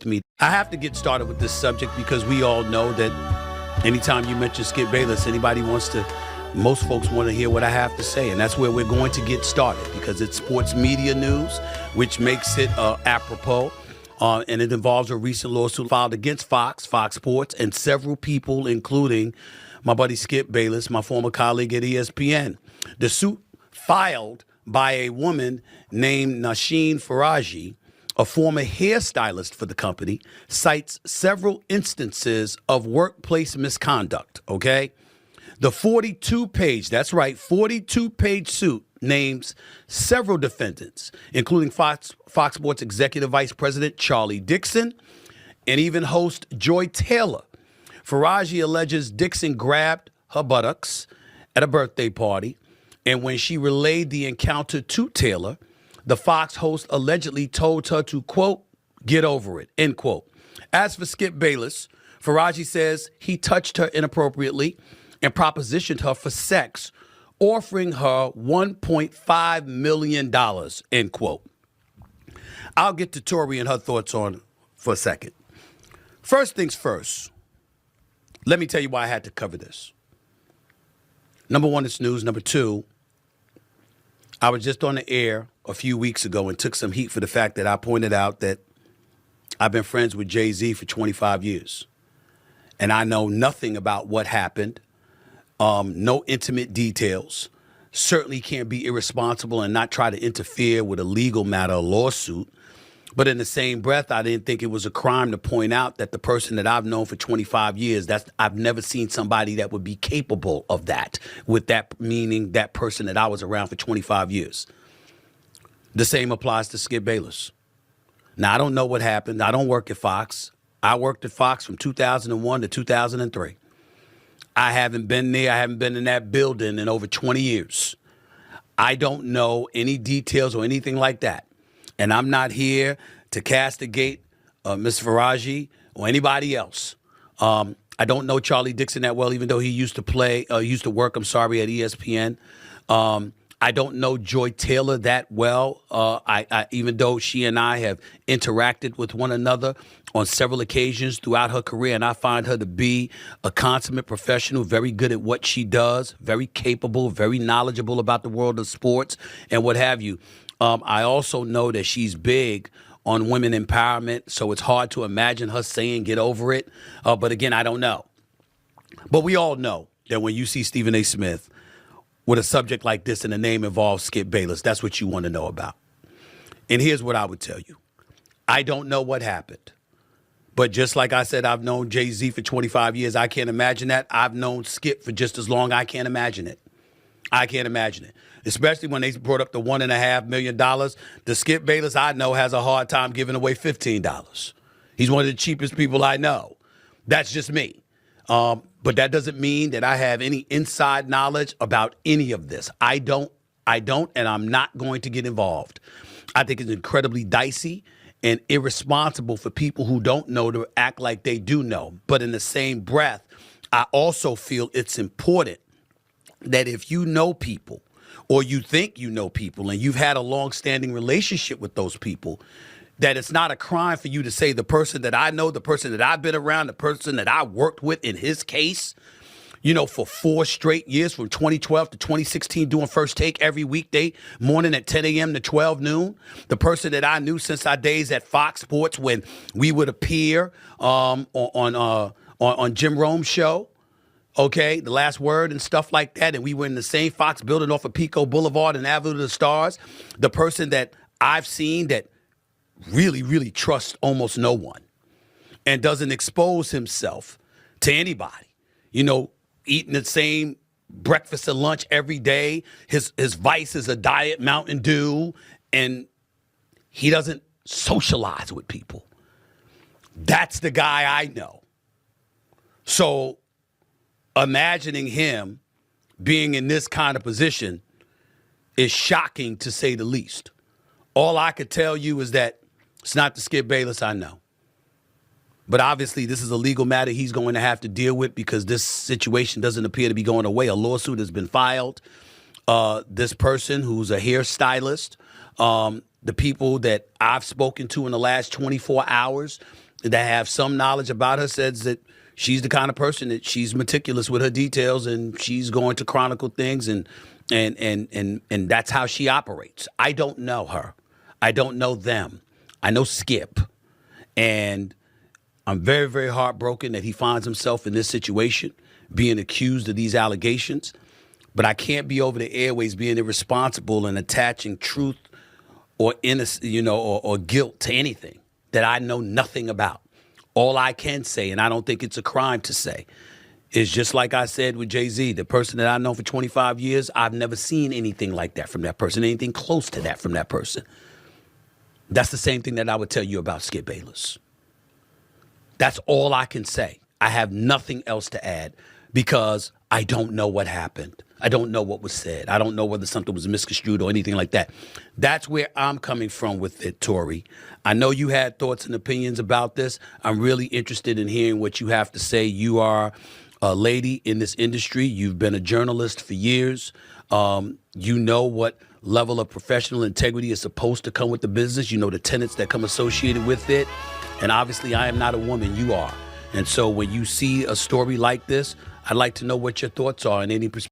me. I have to get started with this subject because we all know that anytime you mention Skip Bayless, most folks want to hear what I have to say. And that's where we're going to get started because it's sports media news, which makes it apropos. And it involves a recent lawsuit filed against Fox Sports, and several people, including my buddy Skip Bayless, my former colleague at ESPN. The suit filed by a woman named Nasheen Faraji, a former hairstylist for the company, cites several instances of workplace misconduct, okay? The 42-page, that's right, 42-page suit names several defendants, including Fox Sports Executive Vice President Charlie Dixon and even host Joy Taylor. Faraji alleges Dixon grabbed her buttocks at a birthday party, and when she relayed the encounter to Taylor, the Fox host allegedly told her to, quote, get over it, end quote. As for Skip Bayless, Faraji says he touched her inappropriately and propositioned her for sex, offering her $1.5 million, end quote. I'll get to Tori and her thoughts on for a second. First things first, let me tell you why I had to cover this. Number one, it's news. Number two, I was just on the air a few weeks ago and took some heat for the fact that I pointed out that I've been friends with Jay-Z for 25 years. And I know nothing about what happened. No intimate details. Certainly can't be irresponsible and not try to interfere with a legal matter, a lawsuit. But in the same breath, I didn't think it was a crime to point out that the person that I've known for 25 years, I've never seen somebody that would be capable of that, with that meaning that person that I was around for 25 years. The same applies to Skip Bayless. Now, I don't know what happened. I don't work at Fox. I worked at Fox from 2001 to 2003. I haven't been there. I haven't been in that building in over 20 years. I don't know any details or anything like that. And I'm not here to castigate Ms. Faraji or anybody else. I don't know Charlie Dixon that well, even though he used to work at ESPN. I don't know Joy Taylor that well, even though she and I have interacted with one another on several occasions throughout her career, and I find her to be a consummate professional, very good at what she does, very capable, very knowledgeable about the world of sports and what have you. I also know that she's big on women empowerment, so it's hard to imagine her saying get over it. But again, I don't know. But we all know that when you see Stephen A. Smith with a subject like this and the name involves Skip Bayless, that's what you want to know about. And here's what I would tell you. I don't know what happened. But just like I said, I've known Jay-Z for 25 years. I can't imagine that. I've known Skip for just as long. I can't imagine it. I can't imagine it. Especially when they brought up the $1.5 million. The Skip Bayless I know has a hard time giving away $15. He's one of the cheapest people I know. That's just me. But that doesn't mean that I have any inside knowledge about any of this. I don't, and I'm not going to get involved. I think it's incredibly dicey and irresponsible for people who don't know to act like they do know. But in the same breath, I also feel it's important that if you know people or you think you know people and you've had a long-standing relationship with those people, that it's not a crime for you to say the person that I know, the person that I've been around, the person that I worked with in his case, for 4 straight years from 2012 to 2016 doing First Take every weekday morning at 10 a.m. to 12 noon. The person that I knew since our days at Fox Sports when we would appear on Jim Rome's show. Okay, The Last Word and stuff like that. And we were in the same Fox building off of Pico Boulevard and Avenue of the Stars. The person that I've seen that really, really trusts almost no one and doesn't expose himself to anybody. Eating the same breakfast and lunch every day. His vice is a Diet Mountain Dew, and he doesn't socialize with people. That's the guy I know. So imagining him being in this kind of position is shocking, to say the least. All I could tell you is that it's not the Skip Bayless I know. But obviously, this is a legal matter he's going to have to deal with because this situation doesn't appear to be going away. A lawsuit has been filed. This person who's a hairstylist, the people that I've spoken to in the last 24 hours that have some knowledge about her says that she's the kind of person that she's meticulous with her details, and she's going to chronicle things, and that's how she operates. I don't know her. I don't know them. I know Skip. And I'm very, very heartbroken that he finds himself in this situation, being accused of these allegations. But I can't be over the airways being irresponsible and attaching truth or innocence, or guilt to anything that I know nothing about. All I can say, and I don't think it's a crime to say, is just like I said with Jay-Z, the person that I've known for 25 years, I've never seen anything like that from that person, anything close to that from that person. That's the same thing that I would tell you about Skip Bayless. That's all I can say. I have nothing else to add because I don't know what happened. I don't know what was said. I don't know whether something was misconstrued or anything like that. That's where I'm coming from with it, Tori. I know you had thoughts and opinions about this. I'm really interested in hearing what you have to say. You are a lady in this industry. You've been a journalist for years. You know what level of professional integrity is supposed to come with the business. You know the tenets that come associated with it. And obviously, I am not a woman. You are. And so when you see a story like this, I'd like to know what your thoughts are in any perspective.